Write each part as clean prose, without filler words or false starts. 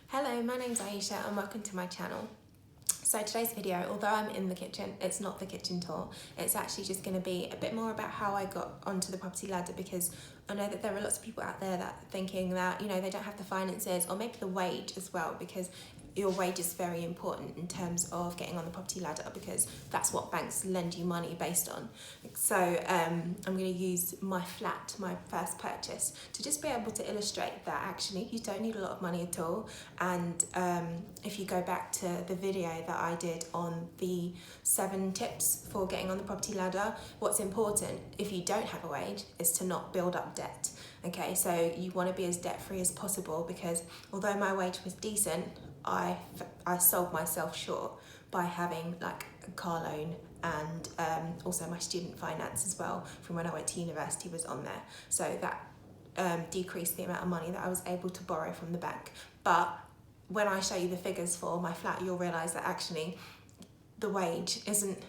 Hello, my name's Aisha and welcome to my channel. So today's video, although I'm in the kitchen, it's not the kitchen tour. It's actually just going to be a bit more about how I got onto the property ladder, because I know that there are lots of people out there that are thinking that, they don't have the finances, or maybe the wage as well, because your wage is very important in terms of getting on the property ladder, because that's what banks lend you money based on. So I'm going to use my flat, my first purchase, to just be able to illustrate that actually you don't need a lot of money at all. And if you go back to the video that I did on the 7 tips for getting on the property ladder, what's important if you don't have a wage is to not build up debt. Okay, so you want to be as debt free as possible, because although my wage was decent, I sold myself short by having like a car loan, and also my student finance as well from when I went to university was on there. So that decreased the amount of money that I was able to borrow from the bank. But when I show you the figures for my flat, you'll realise that actually the wage isn't,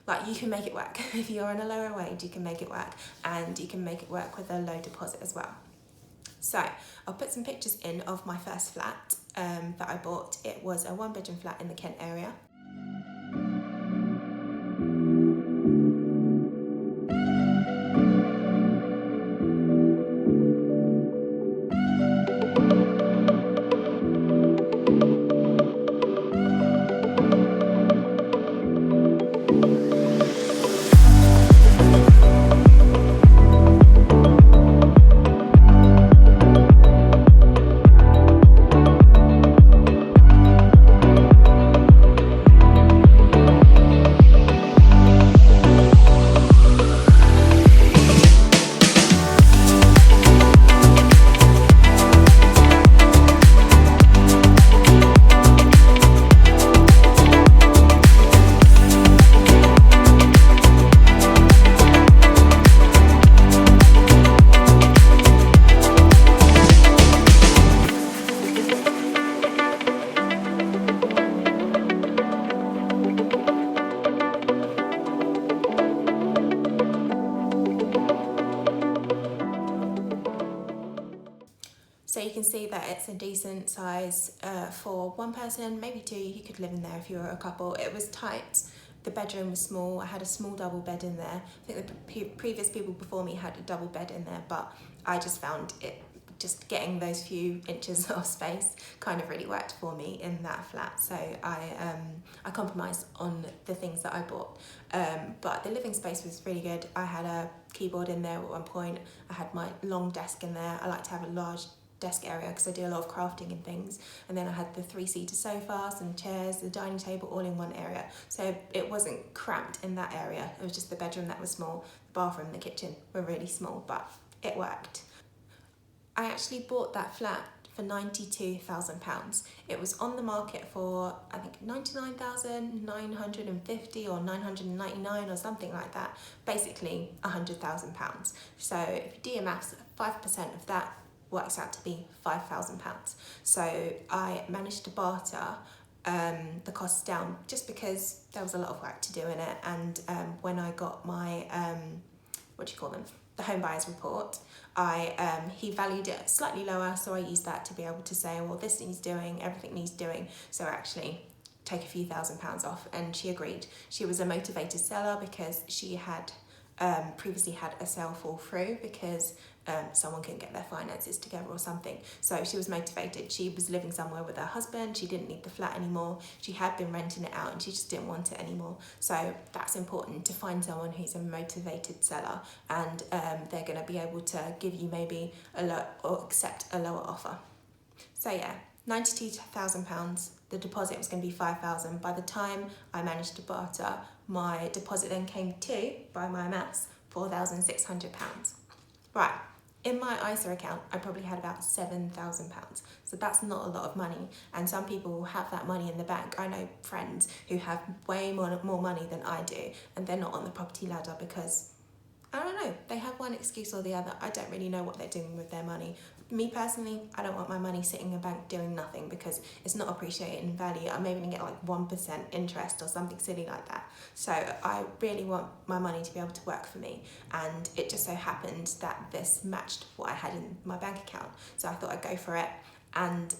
like, you can make it work. If you're on a lower wage, you can make it work, and you can make it work with a low deposit as well. So I'll put some pictures in of my first flat that I bought. It was a 1-bedroom flat in the Kent area. So you can see that it's a decent size for one person, maybe two. You could live in there if you were a couple. It was tight. The bedroom was small. I had a small double bed in there. I think the previous people before me had a double bed in there, but I just found it, just getting those few inches of space kind of really worked for me in that flat. So I compromised on the things that I bought. But the living space was really good. I had a keyboard in there at one point. I had my long desk in there. I like to have a large desk area because I do a lot of crafting and things, and then I had the 3-seater sofa, some chairs, the dining table, all in one area, so it wasn't cramped in that area. It was just the bedroom that was small, the bathroom, the kitchen were really small, but it worked. I actually bought that flat for £92,000. It was on the market for, I think, 99,950 or 999 or something like that, basically £100,000. So if you do your maths, 5% of that works out to be £5,000. So I managed to barter the costs down, just because there was a lot of work to do in it. And when I got my the home buyers report, he valued it slightly lower, so I used that to be able to say, well, this needs doing, everything needs doing, so actually take a few £1,000s off. And she agreed. She was a motivated seller because she had previously had a sale fall through because someone couldn't get their finances together or something. So she was motivated. She was living somewhere with her husband. She didn't need the flat anymore. She had been renting it out and she just didn't want it anymore. So that's important, to find someone who's a motivated seller, and they're going to be able to give you maybe or accept a lower offer. So yeah, £92,000. The deposit was going to be £5,000. By the time I managed to barter, my deposit then came to, by my maths, £4,600. Right, in my ISA account, I probably had about £7,000. So that's not a lot of money. And some people have that money in the bank. I know friends who have way more money than I do, and they're not on the property ladder because, I don't know, they have one excuse or the other. I don't really know what they're doing with their money. Me personally, I don't want my money sitting in a bank doing nothing, because it's not appreciated in value. I maybe get like 1% interest or something silly like that. So I really want my money to be able to work for me, and it just so happened that this matched what I had in my bank account. So I thought I'd go for it. and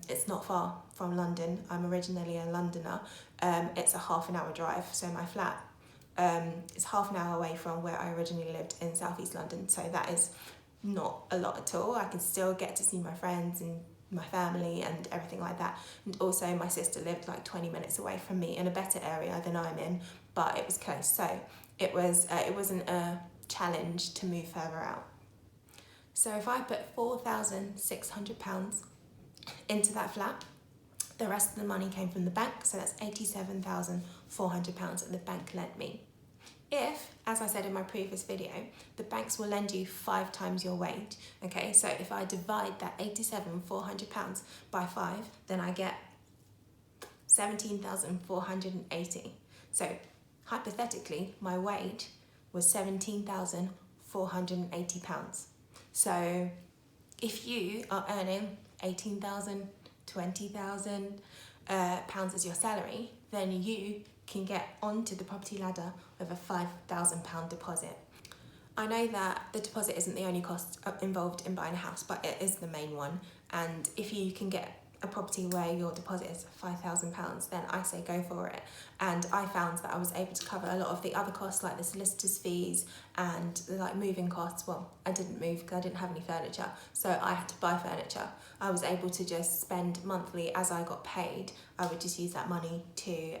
it's not far from London. I'm originally a Londoner. It's a half an hour drive, so my flat is half an hour away from where I originally lived in southeast London, so that is not a lot at all. I can still get to see my friends and my family and everything like that. And also my sister lived like 20 minutes away from me in a better area than I'm in, but it was close, so it wasn't a challenge to move further out. So if I put £4,600 into that flat, the rest of the money came from the bank, so that's £87,400 that the bank lent me. If, as I said in my previous video, the banks will lend you 5 times your wage, okay, so if I divide that £87,400 by 5, then I get 17,480. So hypothetically, my wage was £17,480. So if you are earning 18,000, 20,000 pounds as your salary, then you can get onto the property ladder with a £5,000 deposit. I know that the deposit isn't the only cost involved in buying a house, but it is the main one. And if you can get a property where your deposit is £5,000, then I say go for it. And I found that I was able to cover a lot of the other costs, like the solicitor's fees and like moving costs. Well, I didn't move because I didn't have any furniture, so I had to buy furniture. I was able to just spend monthly as I got paid. I would just use that money to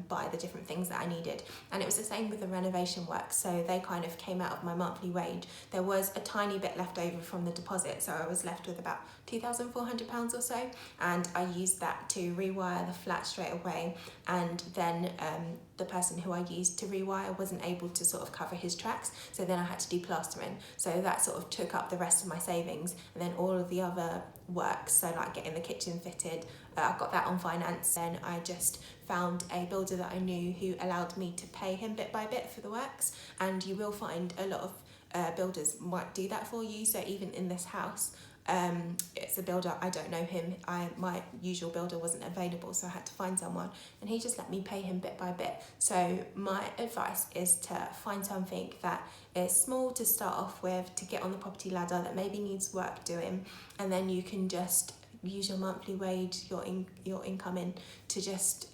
buy the different things that I needed. And it was the same with the renovation work, so they kind of came out of my monthly wage. There was a tiny bit left over from the deposit, so I was left with about £2,400 or so, and I used that to rewire the flat straight away. And then the person who I used to rewire wasn't able to sort of cover his tracks, so then I had to do plastering. So that sort of took up the rest of my savings, and then all of the other works, so like getting the kitchen fitted, I got that on finance. Then I just found a builder that I knew who allowed me to pay him bit by bit for the works, and you will find a lot of builders might do that for you. So even in this house, it's a builder, I don't know him, my usual builder wasn't available, so I had to find someone, and he just let me pay him bit by bit. So my advice is to find something that is small to start off with, to get on the property ladder, that maybe needs work doing, and then you can just use your monthly wage, your income in, to just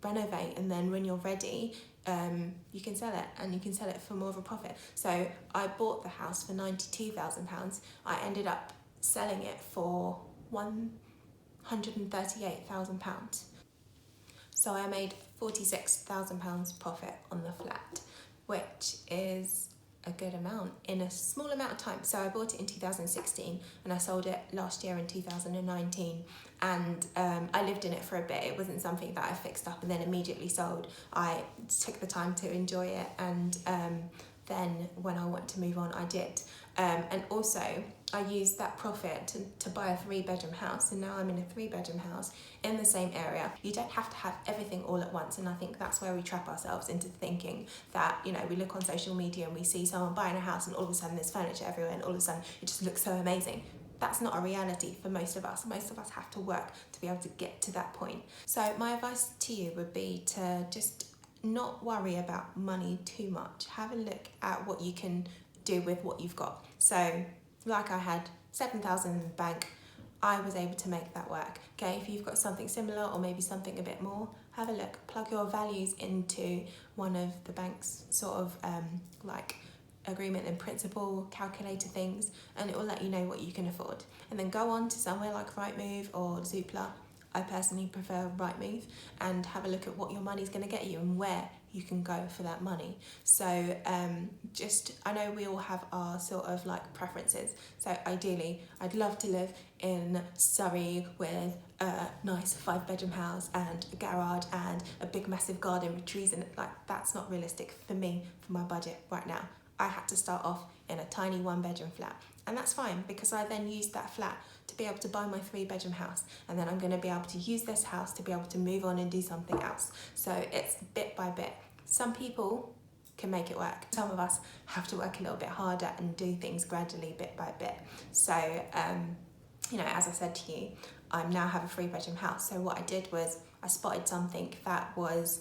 renovate, and then when you're ready, you can sell it, and you can sell it for more of a profit. So I bought the house for £92,000. I ended up selling it for £138,000. So I made £46,000 profit on the flat, which is a good amount in a small amount of time. So I bought it in 2016 and I sold it last year in 2019, and I lived in it for a bit. It wasn't something that I fixed up and then immediately sold. I took the time to enjoy it, and then when I wanted to move on, I did. And also I used that profit to buy a 3-bedroom house, and now I'm in a 3-bedroom house in the same area. You don't have to have everything all at once, and I think that's where we trap ourselves into thinking that, you know, we look on social media and we see someone buying a house and all of a sudden there's furniture everywhere and all of a sudden it just looks so amazing. That's not a reality for most of us. Most of us have to work to be able to get to that point. So my advice to you would be to just not worry about money too much. Have a look at what you can do with what you've got. So like I had 7,000 in the bank, I was able to make that work. Okay, if you've got something similar or maybe something a bit more, have a look. Plug your values into one of the bank's sort of like agreement and principle calculator things, and it will let you know what you can afford. And then go on to somewhere like Rightmove or Zoopla. I personally prefer Rightmove, and have a look at what your money's going to get you and where you can go for that money. So I know we all have our sort of like preferences. So ideally, I'd love to live in Surrey with a nice 5-bedroom house and a garage and a big massive garden with trees in it. Like, that's not realistic for me, for my budget right now. I had to start off in a tiny 1-bedroom flat, and that's fine because I then used that flat to be able to buy my 3-bedroom house, and then I'm going to be able to use this house to be able to move on and do something else. So it's bit by bit. Some people can make it work. Some of us have to work a little bit harder and do things gradually, bit by bit. So, you know, as I said to you, I now have a 3-bedroom house. So what I did was I spotted something that was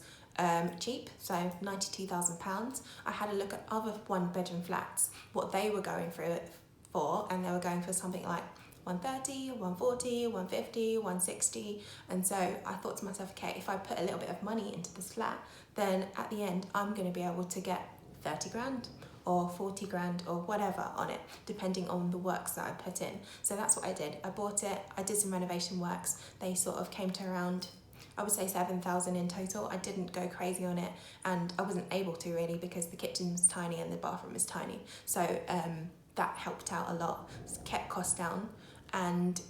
cheap, so £92,000. I had a look at other 1-bedroom flats, what they were going through it for, and they were going for something like 130, 140, 150, 160. And so I thought to myself, okay, if I put a little bit of money into this flat, then at the end, I'm going to be able to get 30 grand or 40 grand or whatever on it, depending on the works that I put in. So that's what I did. I bought it, I did some renovation works. They sort of came to around, I would say 7,000 in total. I didn't go crazy on it, and I wasn't able to really because the kitchen was tiny and the bathroom is tiny. So that helped out a lot, kept costs down. And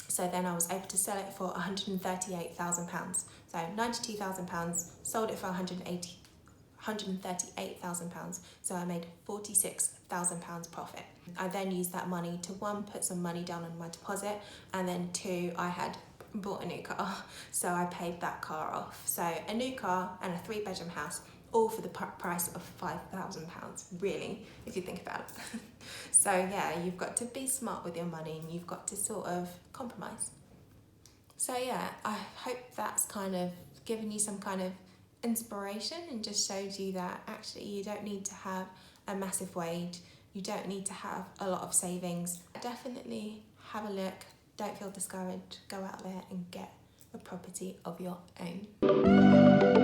so then I was able to sell it for £138,000. So £92,000, sold it for £138,000. So I made £46,000 profit. I then used that money to, one, put some money down on my deposit, and then two, I had bought a new car, so I paid that car off. So a new car and a 3-bedroom house, all for the price of £5,000, really, if you think about it. So yeah, you've got to be smart with your money, and you've got to sort of compromise. So yeah, I hope that's kind of given you some kind of inspiration and just showed you that actually you don't need to have a massive wage, you don't need to have a lot of savings. Definitely have a look, don't feel discouraged, go out there and get a property of your own.